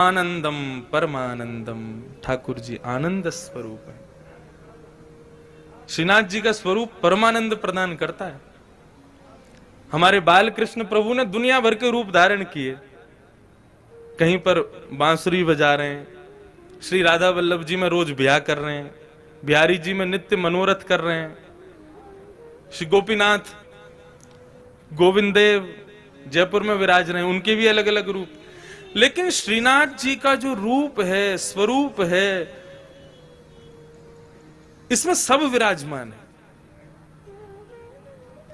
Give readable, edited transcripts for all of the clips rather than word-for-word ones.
आनंदम परमानंदम। ठाकुर जी आनंद स्वरूप है। श्रीनाथ जी का स्वरूप परमानंद प्रदान करता है। हमारे बाल कृष्ण प्रभु ने दुनिया भर के रूप धारण किए। कहीं पर बांसुरी बजा रहे हैं, श्री राधा वल्लभ जी में रोज ब्याह कर रहे हैं, बिहारी जी में नित्य मनोरथ कर रहे हैं, श्री गोपीनाथ गोविंद देव जयपुर में विराज रहे हैं, उनके भी अलग अलग रूप। लेकिन श्रीनाथ जी का जो रूप है, स्वरूप है, इसमें सब विराजमान है,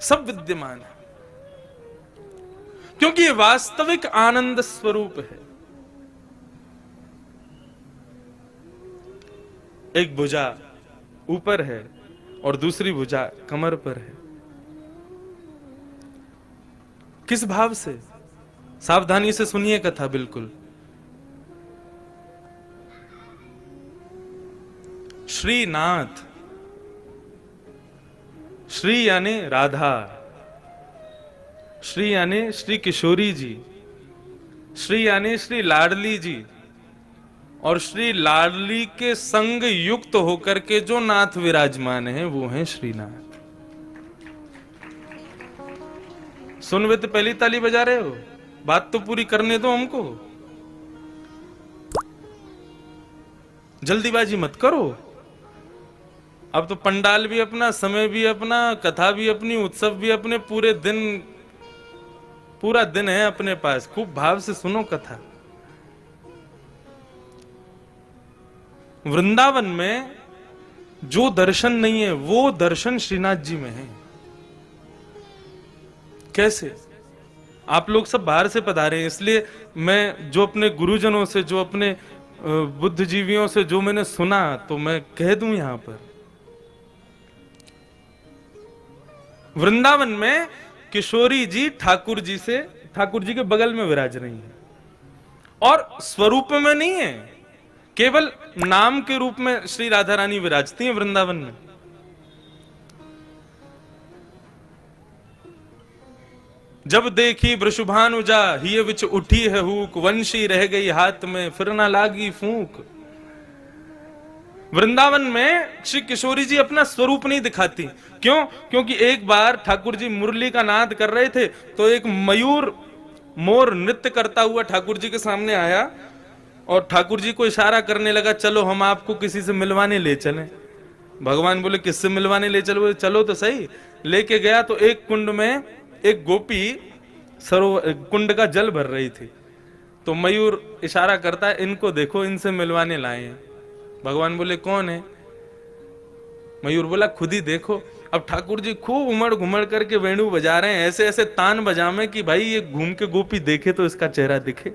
सब विद्यमान है, क्योंकि ये वास्तविक आनंद स्वरूप है। एक भुजा ऊपर है और दूसरी भुजा कमर पर है। किस भाव से? सावधानी से सुनिए कथा बिल्कुल। श्रीनाथ, श्री यानी राधा, श्री यानी श्री किशोरी जी, श्री यानी श्री लाडली जी, और श्री लाडली के संग युक्त होकर के जो नाथ विराजमान है वो है श्रीनाथ। सुनवे तो पहली ताली बजा रहे हो, बात तो पूरी करने दो हमको, जल्दीबाजी मत करो। अब तो पंडाल भी अपना, समय भी अपना, कथा भी अपनी, उत्सव भी अपने, पूरा दिन है अपने पास। खूब भाव से सुनो कथा। वृंदावन में जो दर्शन नहीं है वो दर्शन श्रीनाथ जी में है। कैसे? आप लोग सब बाहर से पधारे हैं, इसलिए मैं जो अपने गुरुजनों से, जो अपने बुद्धिजीवियों से जो मैंने सुना तो मैं कह दूं यहां पर। वृंदावन में किशोरी जी ठाकुर जी के बगल में विराज रही हैं, और स्वरूप में नहीं है, केवल नाम के रूप में श्री राधा रानी विराजती हैं वृंदावन में। जब देखी वृषभानुजा हिय विच उठी है हूक, वंशी रह गई हाथ में फिर ना लागी फूंक। वृंदावन में श्री किशोरी जी अपना स्वरूप नहीं दिखाती। क्यों? क्योंकि एक बार ठाकुर जी मुरली का नाद कर रहे थे तो एक मयूर मोर नृत्य करता हुआ ठाकुर जी के सामने आया और ठाकुर जी को इशारा करने लगा, चलो हम आपको किसी से मिलवाने ले चलें। भगवान बोले किससे मिलवाने ले चलो? चलो तो सही। लेके गया तो एक कुंड में एक गोपी कुंड का जल भर रही थी, तो मयूर इशारा करता है, इनको देखो, इनसे मिलवाने लाए हैं। भगवान बोले कौन है? मयूर बोला खुद ही देखो। अब ठाकुर जी खूब उमड़ घुमड़ करके वेणु बजा रहे हैं, ऐसे ऐसे तान बजावे कि भाई ये घूम के गोपी देखे तो इसका चेहरा दिखे।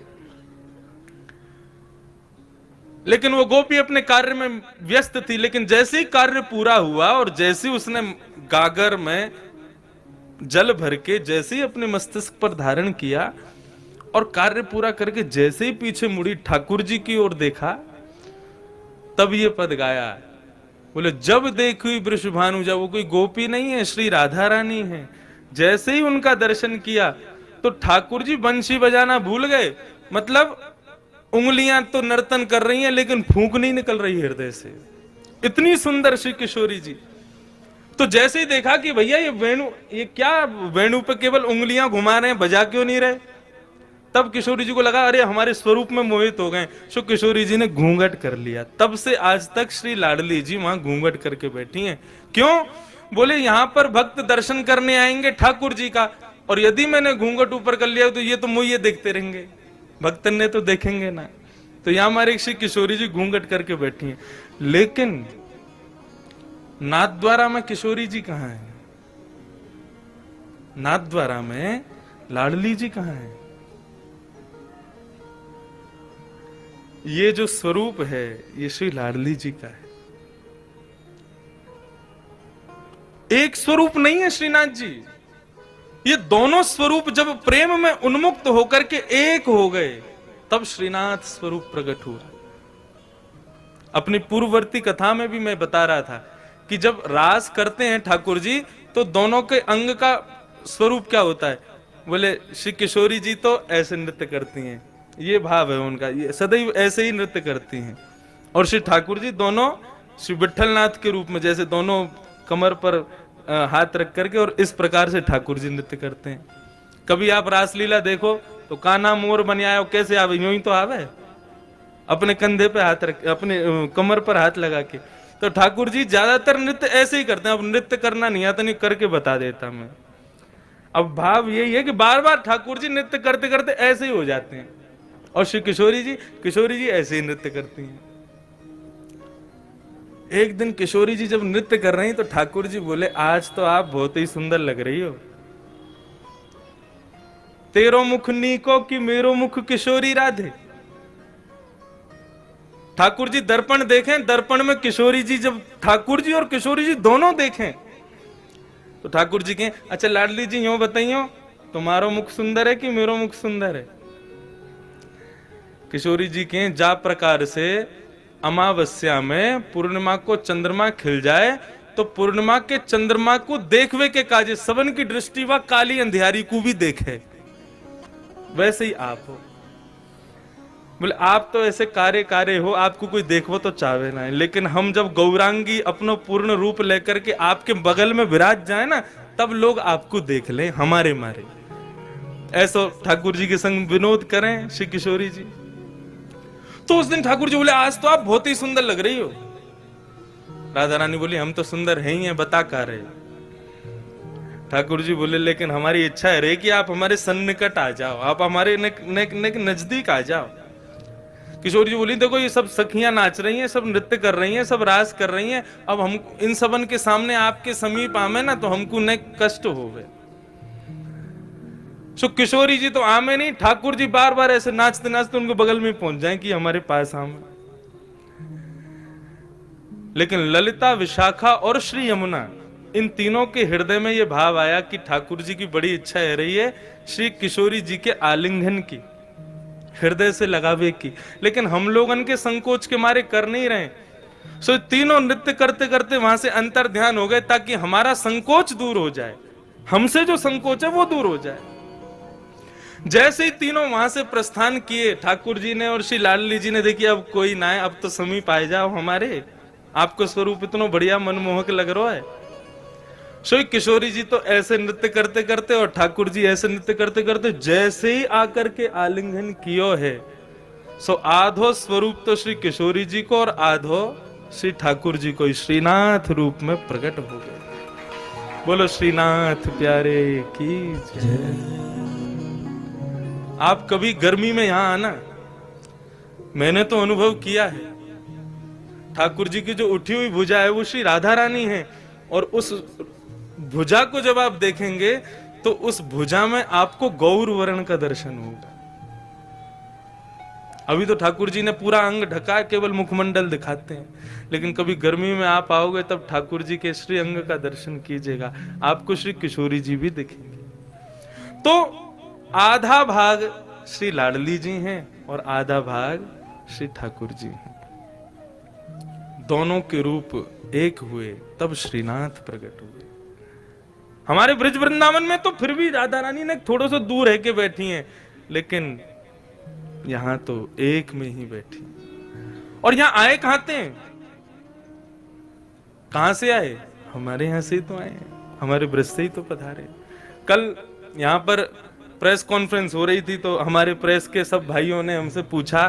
लेकिन वो गोपी अपने कार्य में व्यस्त थी। लेकिन जैसे ही कार्य पूरा हुआ और जैसे ही उसने गागर में जल भर के जैसे ही अपने मस्तिष्क पर धारण किया और कार्य पूरा करके जैसे ही पीछे मुड़ी ठाकुर जी की ओर देखा, तब ये पद गाया। बोले जब देखी वृषभानुजा, वो कोई गोपी नहीं है, श्री राधा रानी है। जैसे ही उनका दर्शन किया तो ठाकुर जी बंशी बजाना भूल गए। मतलब उंगलियां तो नर्तन कर रही हैं लेकिन फूंक नहीं निकल रही हृदय से, इतनी सुंदर श्री किशोरी जी। तो जैसे ही देखा कि भैया ये क्या वेणु पे केवल उंगलियां घुमा रहे हैं, बजा क्यों नहीं रहे, तब किशोरी जी को लगा अरे हमारे स्वरूप में मोहित हो गए। सो किशोरी जी ने घूंघट कर लिया। तब से आज तक श्री लाडली जी वहां घूंघट करके बैठी हैं। क्यों? बोले यहां पर भक्त दर्शन करने आएंगे ठाकुर जी का, और यदि मैंने घूंघट ऊपर कर लिया तो ये तो मुझे देखते रहेंगे, भक्तन ने तो देखेंगे ना। तो यहां हमारे श्री किशोरी जी घूंघट करके बैठी हैं। लेकिन नाथद्वारा में किशोरी जी कहां है? नाथद्वारा में लाडली जी कहां है? ये जो स्वरूप है ये श्री लाडली जी का है। एक स्वरूप नहीं है श्रीनाथ जी, ये दोनों स्वरूप जब प्रेम में उन्मुक्त होकर के एक हो गए तब श्रीनाथ स्वरूप प्रकट हुआ। अपनी पूर्ववर्ती कथा में भी मैं बता रहा था कि जब रास करते हैं ठाकुर जी तो दोनों के अंग का स्वरूप क्या होता है। बोले श्री किशोरी जी तो ऐसे नृत्य करती हैं, ये भाव है उनका, ये सदैव ऐसे ही नृत्य करती हैं। और श्री ठाकुर जी दोनों श्री विट्ठलनाथ के रूप में, जैसे दोनों कमर पर हाथ रख करके और इस प्रकार से ठाकुर जी नृत्य करते हैं। कभी आप रासलीला देखो तो कान्हा मोर बन आयो, कैसे आवे, यूं ही तो आवे, अपने कंधे पे हाथ रख, अपने कमर पर हाथ लगा के। तो ठाकुर जी ज्यादातर नृत्य ऐसे ही करते हैं। अब नृत्य करना नहीं आता, नहीं करके बता देता मैं। अब भाव यही है कि बार बार ठाकुर जी नृत्य करते करते ऐसे ही हो जाते हैं। और श्री किशोरी जी ऐसे ही नृत्य करती हैं। एक दिन किशोरी जी जब नृत्य कर रही तो ठाकुर जी बोले, आज तो आप बहुत ही सुंदर लग रही हो, तेरो मुख नीको कि मेरो मुख किशोरी राधे। ठाकुर जी दर्पण देखें, दर्पण में किशोरी जी, जब ठाकुर जी और किशोरी जी दोनों देखें तो ठाकुर जी कहें, अच्छा लाडली जी यूं बताइयो, तुम्हारो मुख सुंदर है कि मेरो मुख सुंदर है। किशोरी जी कहें, जा प्रकार से अमावस्या में पूर्णिमा को चंद्रमा खिल जाए तो पूर्णिमा के चंद्रमा को देखवे के काजे सबन की दृष्टि व काली अंधियारी को भी देखे, वैसे ही आप हो। बोले आप तो ऐसे कार्य हो, आपको कोई देखो तो चाहे ना है, लेकिन हम जब गौरांगी अपनो पूर्ण रूप लेकर के आपके बगल में विराज जाए ना, तब लोग आपको देख लें हमारे मारे। ऐसा ठाकुर जी के संग विनोद करें श्री किशोरी जी। तो उस दिन ठाकुर जी बोले, आज तो आप बहुत ही सुंदर लग रही हो। राधा रानी बोली, हम तो सुंदर हैं ही हैं, बता का रहे। ठाकुर जी बोले, लेकिन हमारी इच्छा है रे कि आप हमारे सन्निकट आ जाओ, आप हमारे नजदीक आ जाओ। किशोर जी बोली, देखो ये सब सखियां नाच रही हैं, सब नृत्य कर रही हैं, सब रास कर रही हैं, अब हम इन सबन के सामने आपके समीप आमे ना तो हमको न कष्ट होवे। सो किशोरी जी तो आमे नहीं, ठाकुर जी बार बार ऐसे नाचते नाचते उनको बगल में पहुंच जाएं कि हमारे पास आमे। लेकिन ललिता, विशाखा और श्री यमुना, इन तीनों के हृदय में यह भाव आया कि ठाकुर जी की बड़ी इच्छा है रही है श्री किशोरी जी के आलिंगन की, हृदय से लगावे की, लेकिन हम लोगन के संकोच के मारे कर नहीं रहे। सो तीनों नृत्य करते करते वहां से अंतर ध्यान हो गए, ताकि हमारा संकोच दूर हो जाए, हमसे जो संकोच है वो दूर हो जाए। जैसे ही तीनों वहां से प्रस्थान किए, ठाकुर जी ने और श्री लाडली जी ने, देखिए अब कोई ना है, अब तो समीप आ जाओ हमारे, आपको स्वरूप इतना बढ़िया मनमोहक लग रहा है। सो किशोरी जी तो ऐसे नृत्य करते करते और ठाकुर जी ऐसे नृत्य करते करते जैसे ही आकर के आलिंगन कियो है, सो आधो स्वरूप तो श्री किशोरी जी को और आधो श्री ठाकुर जी को श्रीनाथ रूप में प्रकट हो गए। बोलो श्रीनाथ प्यारे की जय। आप कभी गर्मी में यहां आना, मैंने तो अनुभव किया है। ठाकुर जी की जो उठी हुई भुजा है वो श्री राधा रानी है, और उस भुजा को जब आप देखेंगे तो उस भुजा में आपको गौर वर्ण का दर्शन होगा। अभी तो ठाकुर जी ने पूरा अंग ढका, केवल मुखमंडल दिखाते हैं, लेकिन कभी गर्मी में आप आओगे तब ठाकुर जी के श्री अंग का दर्शन कीजिएगा, आपको श्री किशोरी जी भी दिखेंगे। तो आधा भाग श्री लाडली जी हैं और आधा भाग श्री ठाकुर जी हैं। दोनों के रूप एक हुए तब श्रीनाथ प्रकट हुए। हमारे ब्रज वृंदावन में तो फिर भी राधा रानी ने थोड़ा सा दूर है के बैठी हैं, लेकिन यहां तो एक में ही बैठी। और यहां आए कहां थे, कहां से आए, हमारे यहां से ही तो आए, हमारे ब्रज से ही तो पधारे। कल यहां पर प्रेस कॉन्फ्रेंस हो रही थी, तो हमारे प्रेस के सब भाइयों ने हमसे पूछा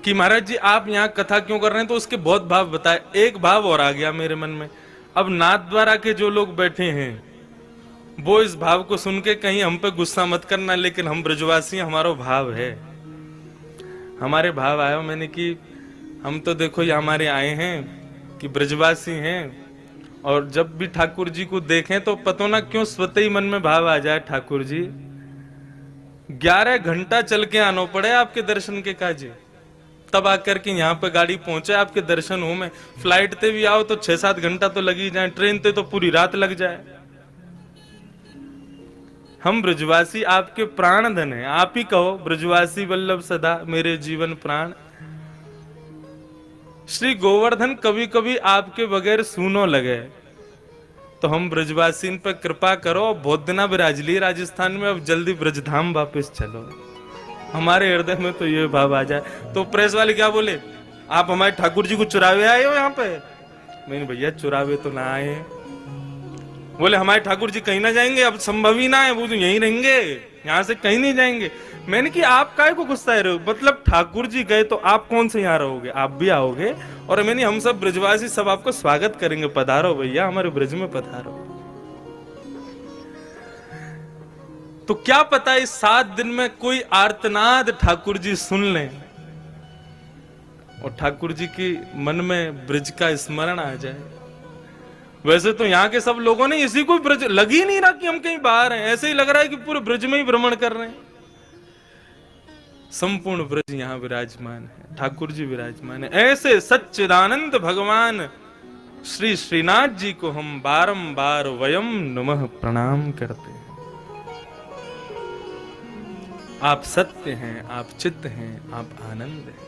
कि महाराज जी आप यहाँ कथा क्यों कर रहे हैं, तो उसके बहुत भाव बताए। एक भाव और आ गया मेरे मन में, अब नाथ द्वारा के जो लोग बैठे हैं वो इस भाव को सुन के कहीं हम पे गुस्सा मत करना, लेकिन हम ब्रजवासी, हमारा भाव है, हमारे भाव आया मैंने कि हम तो देखो ये हमारे आए हैं कि ब्रजवासी हैं, और जब भी ठाकुर जी को देखें तो पता ना क्यों स्वतः ही मन में भाव आ जाए, ठाकुर जी 11 घंटा चल के आना पड़े आपके दर्शन के काजे, तब आकर के यहाँ पे गाड़ी पहुंचे आपके दर्शन हो में। फ्लाइट पे भी आओ तो 6-7 घंटा तो लग ही जाए, ट्रेन पे तो पूरी रात लग जाए। हम ब्रजवासी आपके प्राण धन है, आप ही कहो ब्रजवासी वल्लभ सदा मेरे जीवन प्राण। श्री गोवर्धन कभी कभी आपके बगैर सूनो लगे, तो हम ब्रजवासी पर कृपा करो, बहुत दिना विराज लिए राजस्थान में, अब जल्दी ब्रजधाम वापस चलो। हमारे हृदय में तो ये भाव आ जाए। तो प्रेस वाले क्या बोले, आप हमारे ठाकुर जी को चुरावे आए हो यहाँ पे? मैंने भैया चुरावे तो ना आए। बोले हमारे ठाकुर जी कहीं ना जाएंगे, अब संभव ही ना है, वो तो यहीं रहेंगे, यहाँ से कहीं नहीं जाएंगे। मैंने कि आप काहे को गुस्सा रहे हो, मतलब ठाकुर जी गए तो आप कौन से यहाँ रहोगे, आप भी आओगे। और मैंने हम सब ब्रजवासी सब आपको स्वागत करेंगे, पधारो भैया हमारे ब्रज में पधारो। तो क्या पता इस 7 दिन में कोई आर्तनाद ठाकुर जी सुन लें और ठाकुर जी की मन में ब्रज का स्मरण आ जाए। वैसे तो यहाँ के सब लोगों ने इसी को ब्रज, लग ही नहीं रहा कि हम कहीं बाहर हैं, ऐसे ही लग रहा है कि पूरे ब्रज में ही भ्रमण कर रहे हैं। संपूर्ण ब्रज यहाँ विराजमान है, ठाकुर जी विराजमान है। ऐसे सच्चिदानंद भगवान श्री श्रीनाथ जी को हम बारंबार वयम नमः प्रणाम करते हैं। आप सत्य हैं, आप चित्त हैं, आप आनंद हैं।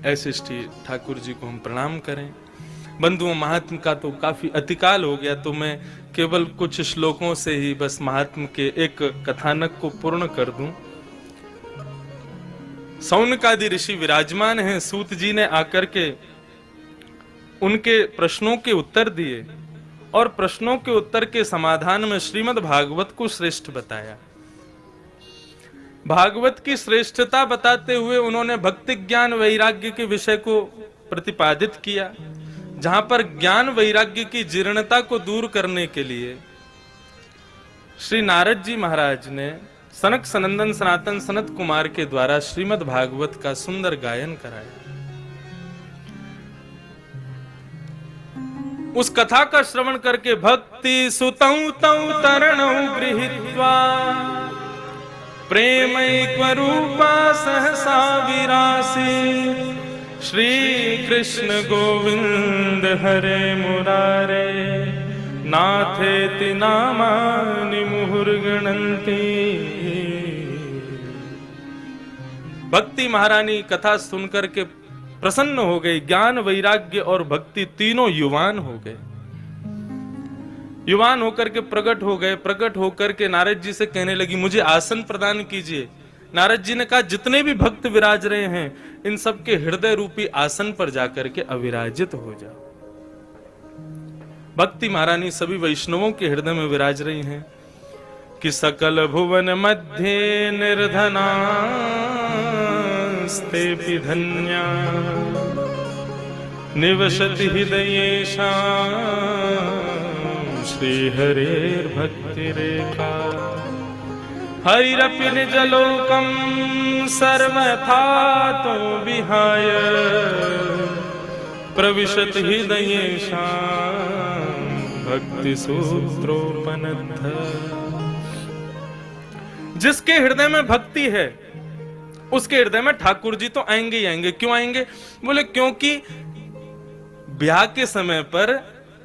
ऐसे श्री ठाकुर जी को हम प्रणाम करें। बंधुओं, महात्म का तो काफी अतिकाल हो गया, तो मैं केवल कुछ श्लोकों से ही बस महात्म के एक कथानक को पूर्ण कर दूं। सौनकादि ऋषि विराजमान हैं, सूत जी ने आकर के उनके प्रश्नों के उत्तर दिए और प्रश्नों के उत्तर के समाधान में श्रीमद् भागवत को श्रेष्ठ बताया। भागवत की श्रेष्ठता बताते हुए उन्होंने भक्ति ज्ञान वैराग्य के विषय को प्रतिपादित किया, जहां पर ज्ञान वैराग्य की जीर्णता को दूर करने के लिए श्री नारद जी महाराज ने सनक सनंदन सनातन सनत कुमार के द्वारा श्रीमद् भागवत का सुंदर गायन कराया। उस कथा का श्रवण करके भक्ति सुतौ तौ तरणौ गृहीत्वा प्रेमैक्वरूपा सहसा विरासी श्री कृष्ण गोविंद हरे मुरारे नाथेति नामानि मुहुर्गणन्ति। भक्ति महारानी कथा सुनकर के प्रसन्न हो गई। ज्ञान वैराग्य और भक्ति तीनों युवान हो गए। युवान होकर के प्रकट हो गए। प्रकट होकर के नारद जी से कहने लगी, मुझे आसन प्रदान कीजिए। नारद जी ने कहा, जितने भी भक्त विराज रहे हैं इन सबके हृदय रूपी आसन पर जाकर के अविराजित हो जाओ। भक्ति महारानी सभी वैष्णवों के हृदय में विराज रही हैं कि सकल भुवन मध्य निर्धना स्तेपि धन्या निवसति हृदयेषां श्री हरेर् भक्ति रेखा हरिरपि निजलोकं सर्वथा तो विहाय प्रविशति हृदयेषां भक्ति सूत्रोपनद्ध। जिसके हृदय में भक्ति है उसके हृदय में ठाकुर जी तो आएंगे ही आएंगे। क्यों आएंगे? बोले क्योंकि ब्याह के समय पर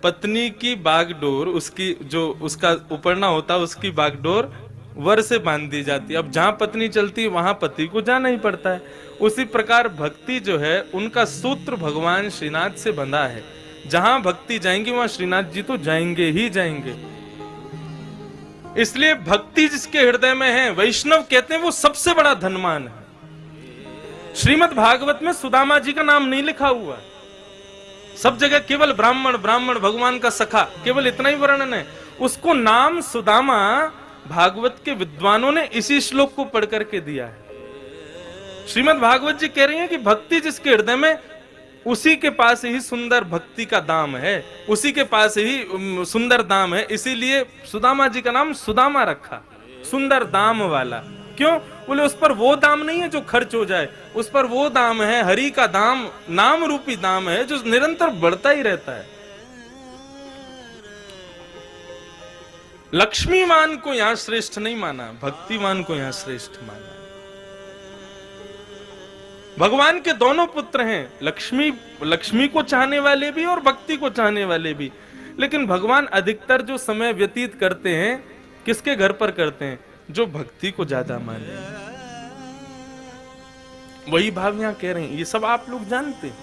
पत्नी की बागडोर, उसकी जो उसका उपरना होता है उसकी बागडोर वर से बांध दी जाती है। अब जहां पत्नी चलती है वहां पति को जाना ही पड़ता है। उसी प्रकार भक्ति जो है उनका सूत्र भगवान श्रीनाथ से बंधा है। जहां भक्ति जाएंगी वहां श्रीनाथ जी तो जाएंगे ही जाएंगे। इसलिए भक्ति जिसके हृदय में है, वैष्णव कहते हैं वो सबसे बड़ा धनवान है। श्रीमद् भागवत में सुदामा जी का नाम नहीं लिखा हुआ, सब जगह केवल ब्राह्मण ब्राह्मण भगवान का सखा, केवल इतना ही वर्णन है। उसको नाम सुदामा भागवत के विद्वानों ने इसी श्लोक को पढ़ करके दिया है। श्रीमद् भागवत जी कह रही हैं कि भक्ति जिसके हृदय में उसी के पास ही सुंदर भक्ति का दाम है, उसी के पास ही सुंदर दाम है। इसीलिए सुदामा जी का नाम सुदामा रखा, सुंदर दाम वाला। क्यों? बोले उस पर वो दाम नहीं है जो खर्च हो जाए, उस पर वो दाम है, हरि का दाम, नाम रूपी दाम है जो निरंतर बढ़ता ही रहता है। लक्ष्मीवान को यहां श्रेष्ठ नहीं माना, भक्तिवान को यहां श्रेष्ठ माना। भगवान के दोनों पुत्र हैं, लक्ष्मी को चाहने वाले भी और भक्ति को चाहने वाले भी। लेकिन भगवान अधिकतर जो समय व्यतीत करते हैं किसके घर पर करते हैं? जो भक्ति को ज्यादा माने। वही भाव यहां कह रहे हैं, ये सब आप लोग जानते हैं।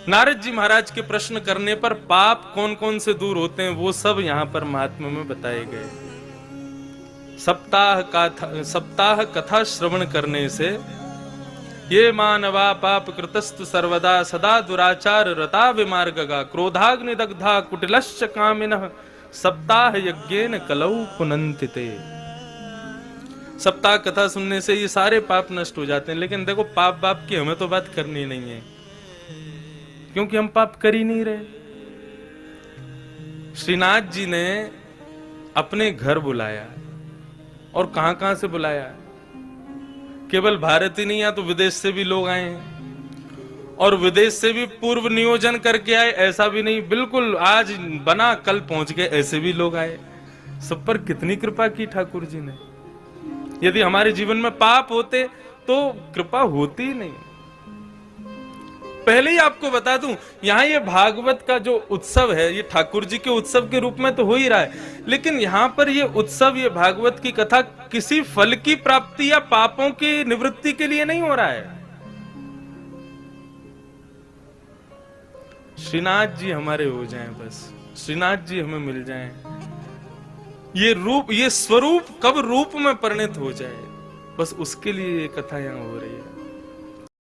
नारद जी महाराज के प्रश्न करने पर पाप कौन कौन से दूर होते हैं वो सब यहां पर महात्म्य में बताए गए। सप्ताह कथा श्रवण करने से ये मानवा पाप कृतस्तु सर्वदा सदा दुराचार रता विमार्गगा क्रोधाग्नि दग्धा कुटिलश्च कामिनः सप्ताह यज्ञेन कलौ पुनन्तिते। सप्ताह कथा सुनने से ये सारे पाप नष्ट हो जाते हैं। लेकिन देखो पाप बाप की हमें तो बात करनी नहीं है, क्योंकि हम पाप कर ही नहीं रहे। श्रीनाथ जी ने अपने घर बुलाया, और कहां कहां से बुलाया, केवल भारत ही नहीं, या तो विदेश से भी लोग आए हैं, और विदेश से भी पूर्व नियोजन करके आए, ऐसा भी नहीं बिल्कुल आज बना कल पहुंच गए, ऐसे भी लोग आए। सब पर कितनी कृपा की ठाकुर जी ने। यदि हमारे जीवन में पाप होते तो कृपा होती ही नहीं। पहले ही आपको बता दूं, यहां ये भागवत का जो उत्सव है ये ठाकुर जी के उत्सव के रूप में तो हो ही रहा है, लेकिन यहां पर ये उत्सव, ये भागवत की कथा किसी फल की प्राप्ति या पापों की निवृत्ति के लिए नहीं हो रहा है। श्रीनाथ जी हमारे हो जाएं, बस श्रीनाथ जी हमें मिल जाएं, ये रूप, ये स्वरूप कब रूप में परिणत हो जाए, बस उसके लिए ये कथा यहां हो रही है।